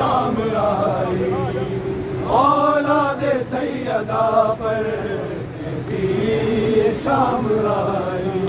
शाम आई, औलाद सैयदा पर कैसी ये शाम आई,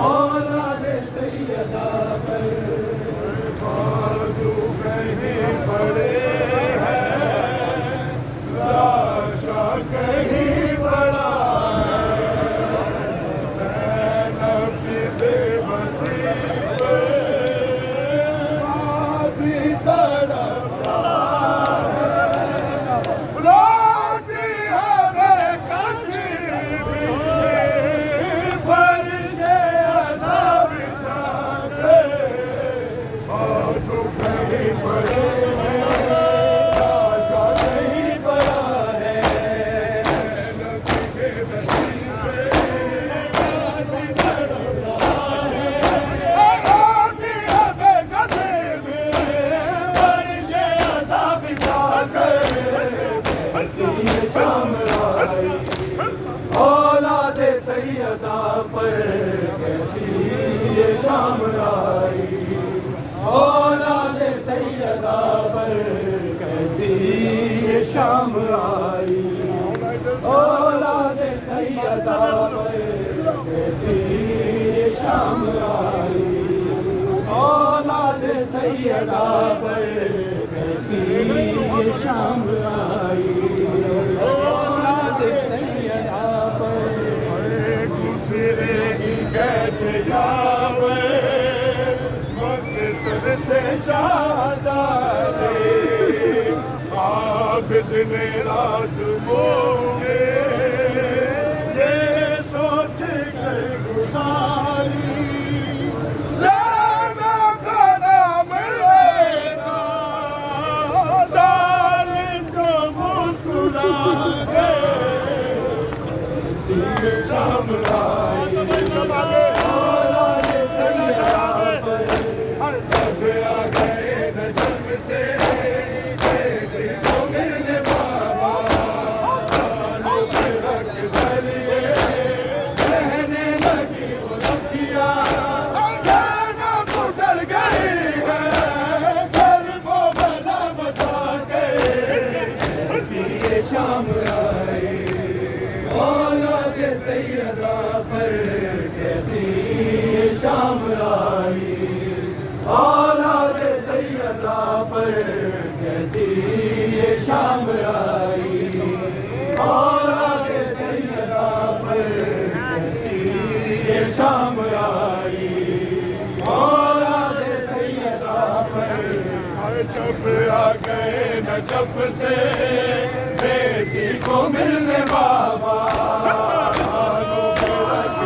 औलाद सैयदा पर बाजू कहीं पड़े हैं, लाशा कहीं पड़ा है, ज़ैनब की बेबसी पे गाज़ी तड़प रहा है, रोटी है बेकसी भी, फर्शे अज़ाब बिछा के बाजू कहीं पड़े हैं, लाशा कहीं पड़ा है, ज़ैनब की बेबसी पे गाज़ी तड़प रहा है, रोटी है बेकसी भी, फर्शे अज़ाब बिछा के कैसी ये शाम आई, औलाद सैयदा पर कैसी ये शाम आई, औलाद सैयदा पर कैसी ये शाम आई, औलाद सैयदा पर कैसी ये शाम आई, औलाद सैयदा पर कैसी ये शाम आई, औलाद सैयदा पर गुजरेगी कैसे यावे वक्त से शाहज़ादे, आबिद ने रात मोहे ये सोच कर गुजारी, ज़ैनब का नाम लेना जालिम जो मुस्कुरा गए, कैसी ये शाम आई, औलाद सैयदा पर जब आ गए नजफ से बेटी को मिलने बाबा, जानो के रख जरिए कहने लगी वो लड़कियां, ज़ैनब गुजर गई है घर को भला बसा के, कैसी ये शाम आई, औलाद सैयदा पर कैसी ये शाम आई, औलाद सैयदा पर कैसी ये शाम आई, औलाद सैयदा पर कैसी ये शाम आई, औलाद सैयदा पर जब आ गए नजफ से बेटी को मिलने बाबा, जानो के रख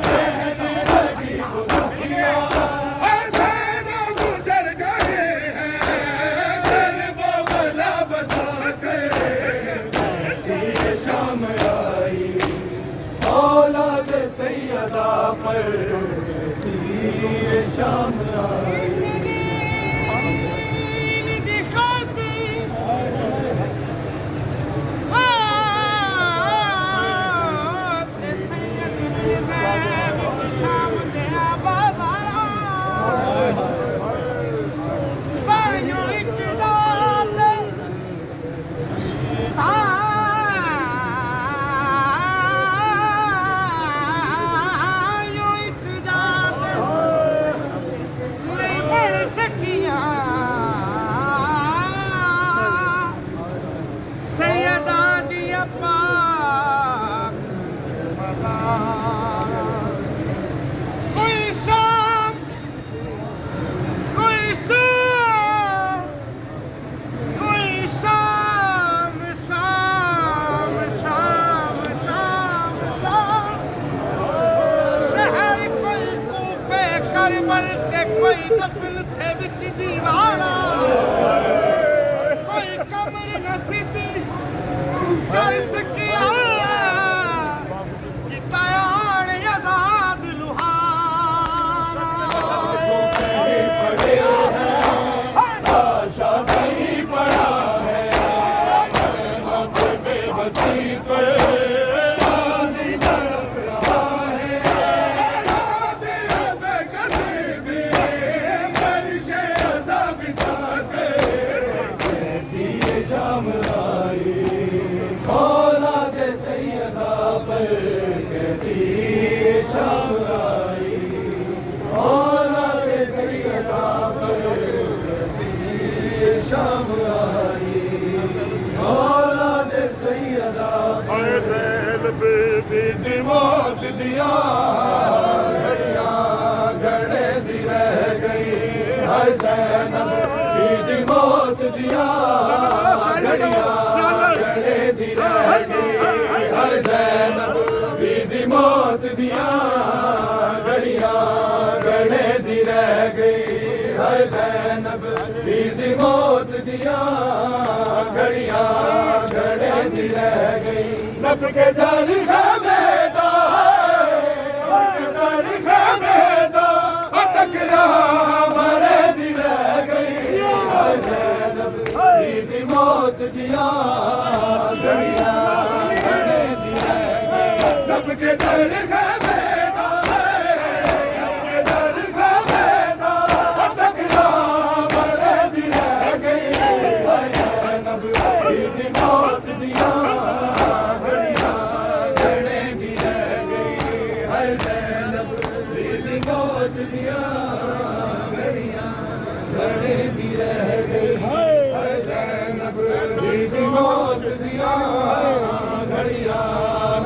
कहने लगी वो लड़कियां, ज़ैनब गुजर गए हैं घर वो भला बसा के, कैसी ये शाम आई, औलाद सैयदा पर कैसी ये शाम आई। कोई दफन थे बिच दीवाना, कोई कमर न सीधी कर सकिया, कि कयान आजाद लुहारा, कहीं पड़े हैं लाशा कहीं पड़ा है, बेबसी पे गाज़ी तड़प रहा है, औलाद बेकसी भी फर्शे अज़ाब बिछा हाय ज़ैनब बीदी मौत दिया घड़ियां गले दी रह गई हाय ज़ैनब बीदी मौत दिया घड़ियां गले दी रह गई हाय ज़ैनब बीदी मौत दिया घड़ियां गले दी रह गई नब के दर खैमेदा दर खैमेदा टकरा मरे दी रह गई हाय ज़ैनब बीदी मौत दिया घड़ियां गले दी रह गई नब के दर खैमेदा दर खैमेदा टकरा मरे दी रह गई हाय ज़ैनब बीदी मौत दिया घड़ियां गले दी रह गई हाय ज़ैनब बीदी मौत दिया घड़ियां गले दी रह गई हाय ज़ैनब बीदी मौत दिया घड़ियां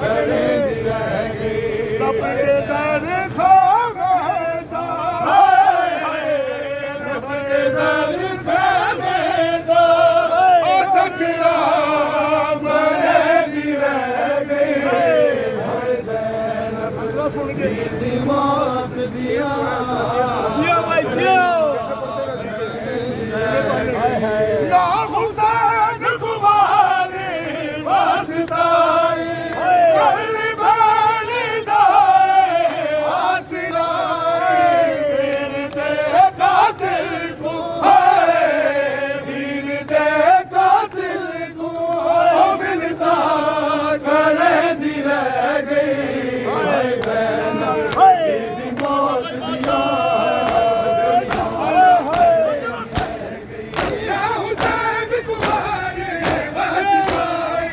गले दी रह गई रब के दर खामेदा हाय हाय रब के दर खामेदा टकरा मरे दी रह गई हाय ज़ैनब बीदी मौत दिया या हुसैन तुम्हारी वास्ताई गली बाली दाए वासिलाई वीर दे कातिल को वीर दे कातिल को मिलता करे दी रह गई हाय ज़ैनब बीदी मौत दिया या हुसैन तुम्हारी वास्ताई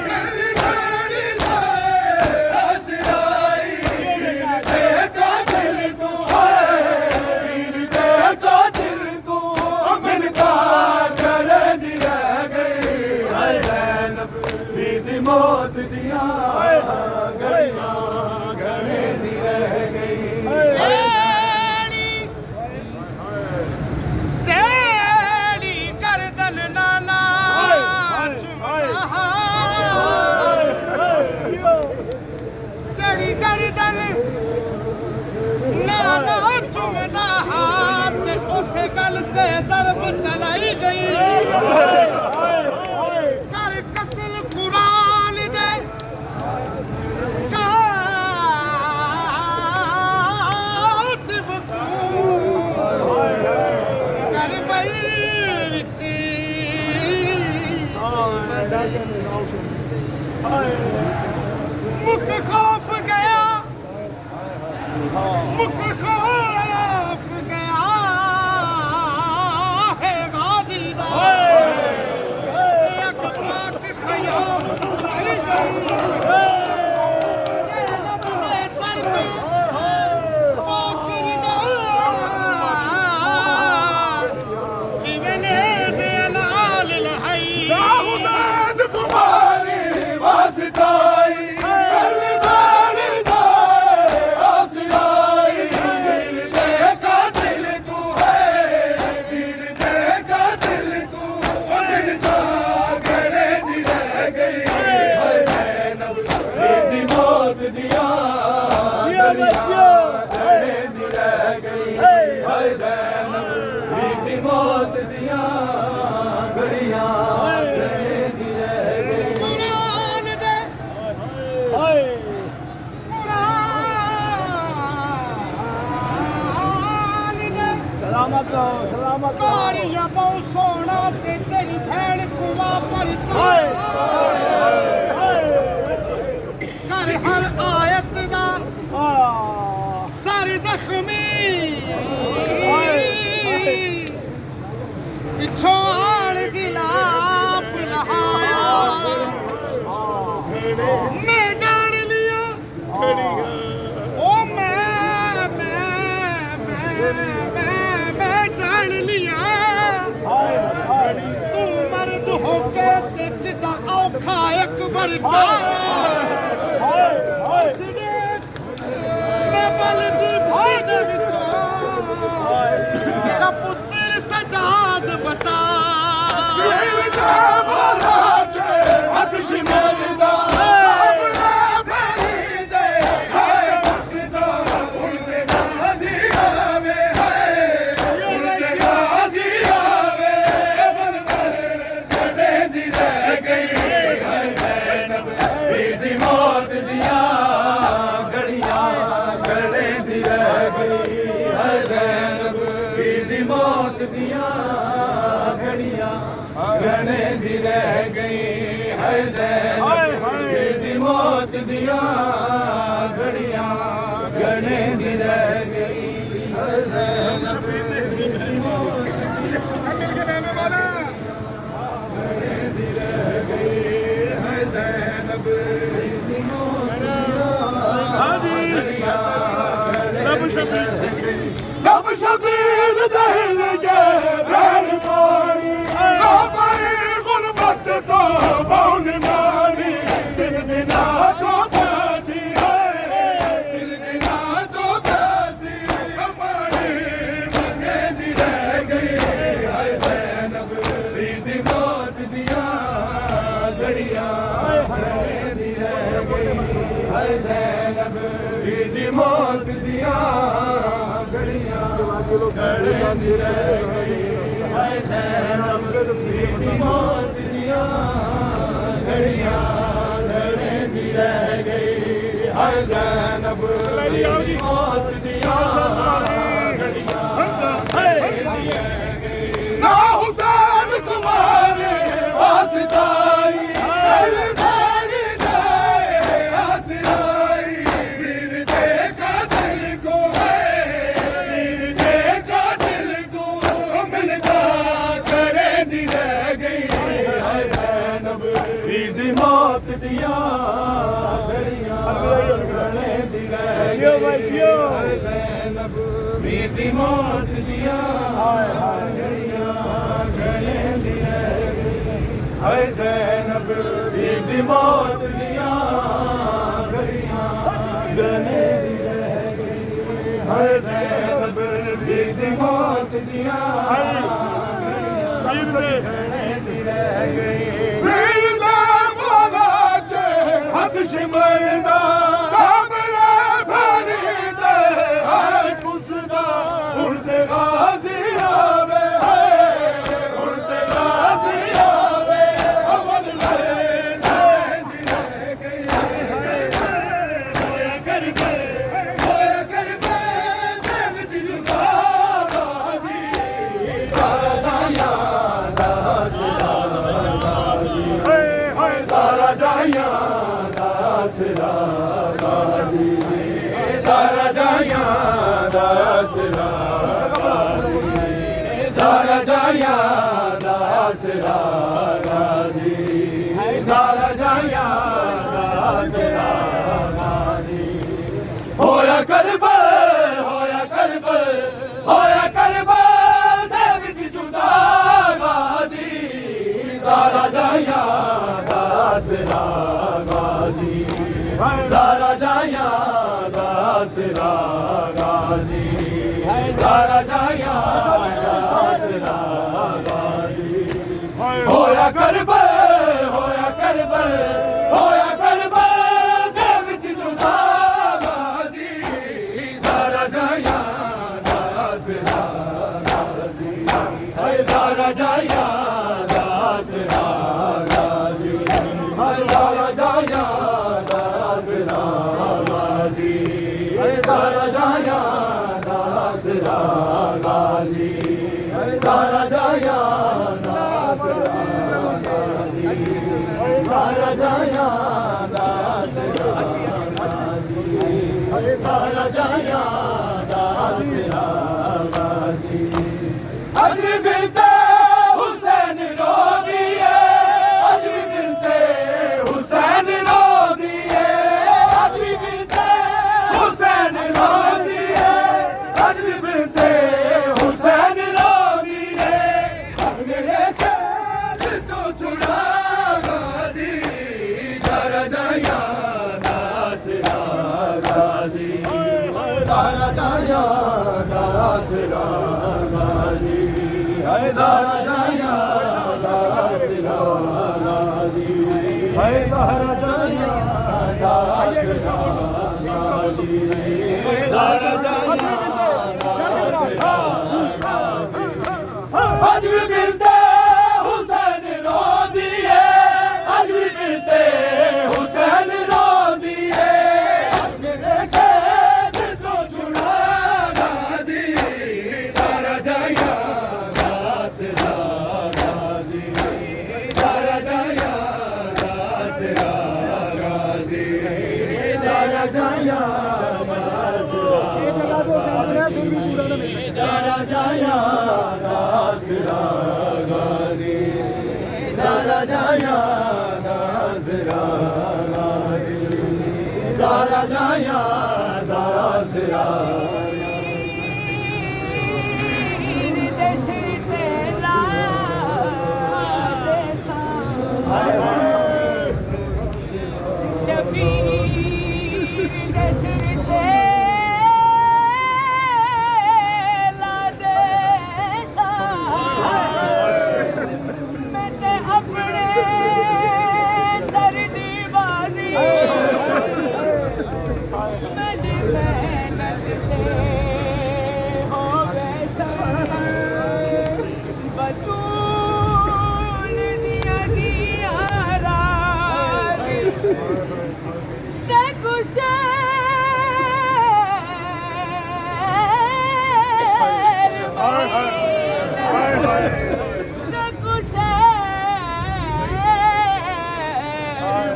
गली बाली दाए वासिलाई वीर दे कातिल को वीर दे कातिल को मिलता करे दी रह गई हाय ज़ैनब बीदी मौत दिया घड़ियां गले दी रह गई तेरी गर्दन नाना चुमदा तेरी गर्दन नाना चुमदा ते उस गल ते ज़रब चलाई गई कर कत्ल कुरान दे कातिब को करबल विच मुख खौफ गया मुख खौफ गया है गाजी दा एक पाक खयाम बुलाई गई ज़ैनब दे सर तो पाकर दा किवने जलाल लहई या हुसैन तुम्हारी वास्ताई गली बाली दाए वासिलाई वीर दे कातिल को वीर दे कातिल को मिलता करे दी रह गई हाय ज़ैनब बीदी मौत दिया घड़ियां गले दी रह गई हाय ज़ैनब बीदी मौत दिया घड़ियां गले दी रह गई कुरान दे कुरान दे सलामत रहो, सलामत रहो। कारियां बहुत सोना ते तेरी भैन कुआ पर हाय, चढ़ कर हर आयत दा सर जख्मी पिछों आड़ गिलाफ लहाया मैं जान लिया ओ मैं जान लिया तू मर्द होके ते किदा औखा अकबर जाया मैं बल दी भाई दे विचों मेरा पुत्र दी मौत दिया घड़ियां गणे दी रह गई है ज़ैनब वीर दी मौत दिया घड़ियां गणे दी रह गई है ज़ैनब वीर दी मौत गणे दी रह गई है ज़ैनब वीर दी मौत दिया रब शबीर दहल के बैल पानी बाबाई गुरबत तो बौन मानी दिन दिना तो प्यासी है दिन दिना तो प्यासी हमारी मंगे दी रह गई है ज़ैनब वीर दी मौत दिया घड़ियां गणे दी रह गई है ज़ैनब वीर दी मौत दिया घड़ियां गणे दी रह गई है ज़ैनब वीर दी मौत दिया घड़ियां गणे दी रह गई है ज़ैनब वीर दी मौत दिया घड़ियां गणे दी रह गई ना हुसैन तुम्हारे वास्ताई वीर दी मौत दिया घड़ियां गणे दी रह गई है ज़ैनब वीर दी मौत दिया घड़ियां गणे दी रह गई है ज़ैनब वीर दी मौत दिया घड़ियां गणे दी रह गई है ज़ैनब वीर दी मौत दिया घड़ियां गणे दी रह गई हद शिमरदा सामने भरीदे है कुसदा उड़ते गाजी आवे है उड़ते गाजी आवे अवल लहे ज़ैनब रह गई होया कर ज़ैनब जुदा गाजी तारा जाया दासरा गाजी तारा जाया दासरा गाजी तारा जाया दासरा गाजी तारा जाया दासरा गाजी तारा जाया दासरा गाजी होया करबल होया करबल होया करबल दे विच जुदा गाजी तारा जाया दासरा गाजी तारा जाया दासरा गाजी तारा जाया दासरा गाजी होया करबल होया करबल होया करबल दे विच जुदा गाजी तारा जाया दासरा गाजी तारा जाया दासरा गाजी तारा जाया दासरा गाजी तारा जाया दासरा गाजी तारा जाया दासरा गाजी तारा जाया दासरा गाजी तारा जाया दासरा गाजी अज भी बिनते हुसैन रो दिए अज भी बिनते हुसैन रो दिए अज भी बिनते हुसैन रो दिए अज भी बिनते हुसैन रो दिए अब मेरे शहर तो छुड़ा गाजी तारा जाया दासरा गाजी तारा जाया दासरा गाजी है तारा जाया दासरा गाजी है तारा जाया दासरा गाजी तारा जाया दासरा गाजी आज भी मिलते हुसैन रो दिए आज भी मिलते हुसैन रो दिए मेरे शहर तो छुड़ा गाजी तारा जाया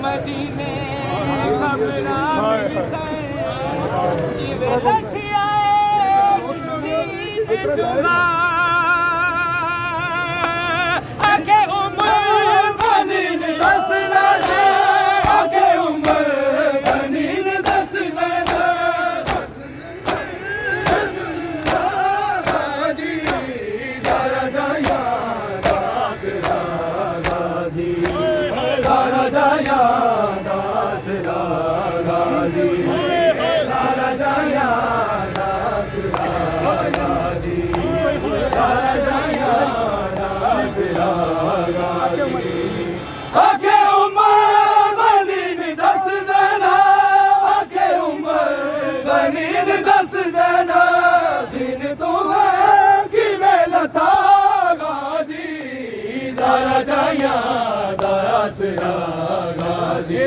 मदीने सबरा जीवे रखिया दुआ आके उमर बनी दस लड़े आके उम्र बनी दस लड़े गाजी दारा जाया दास गाजी दारा जाया दास गाजी दारा जाया दास गाजी दारा जाया दास गाजी आके उमर बनी दस देना आके उमर बनी दस देना जिन तुम्हें की मेला था गाजी दारा जाया दास गाजी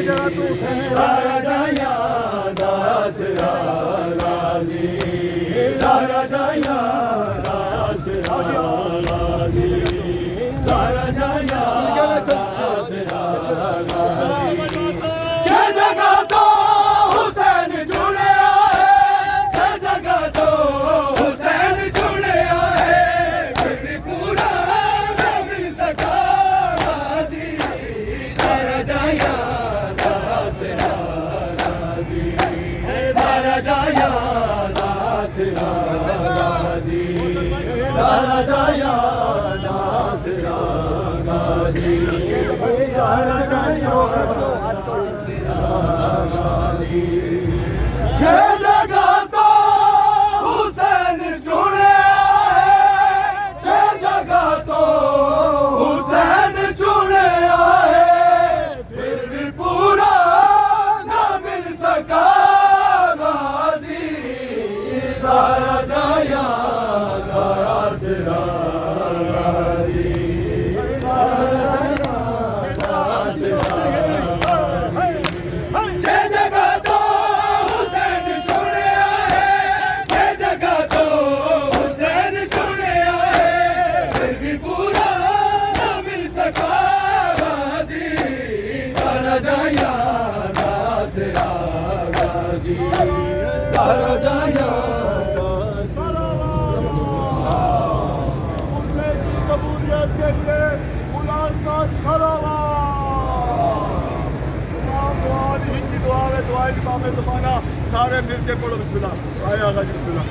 दारा जाया दास गाजी दारा जाया दास गाजी दारा जाया छह जगह तो हुसैन जुड़े आए छह जगह तो हुसैन जुड़े आए फिर पूरा न मिल सका गाजी दारा जाया दास गाजी दारा जाया दास गाजी दारा जाया दास गाजी छह जगह तो हुसैन जुड़े आए छह जगह तो हुसैन जुड़े आए फिर भी पूरा न मिल सका गाजी दारा जाया दास गाजी छह जगह तो हुसैन जुड़े आए छह जगह तो हुसैन जुड़े आए फिर भी पूरा न मिल सका गाजी दारा जाया दास गाजी दारा जाया दास कबूलियत के लिए गुलाम का सलावा दुआ इमाम ज़माना सारे मिल के पढ़ो बिस्मिल्लाह आए आगा जी बिस्मिल्लाह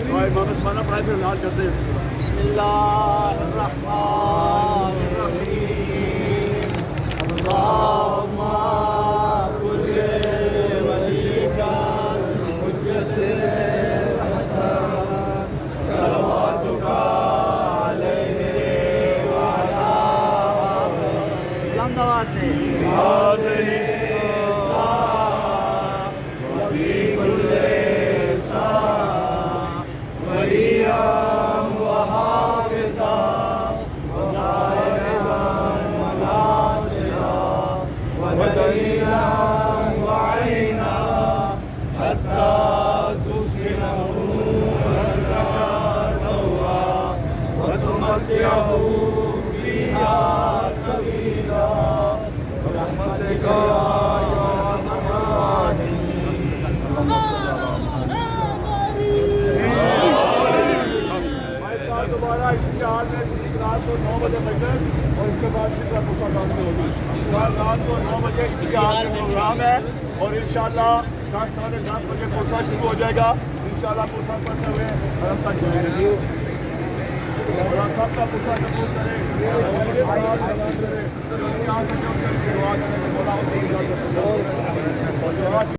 दुआ इमाम ज़माना पढ़ाई फिर लाल करते हैं बिस्मिल्लाहिर्रहमानिर्रहीम अल्लाहुम्मा कुल्ले वलीका हुज्जते सलावातुका अलैहि व अला सलाम दवा से हाज़िर दोबारा इसी हाल में रात को 9 बजे मजलिस और इसके बाद सिर्फ मुलाकात होगी रात को 9 बजे इसी हाल में प्रोग्राम है और इंशाल्लाह 10-10:30 बजे कोसा शुरू हो जाएगा इंशाल्लाह कोसा पढ़ते हुए हरम तक जाएंगे और सबका कोसा कबूल करें यहाँ से जो दुआ करें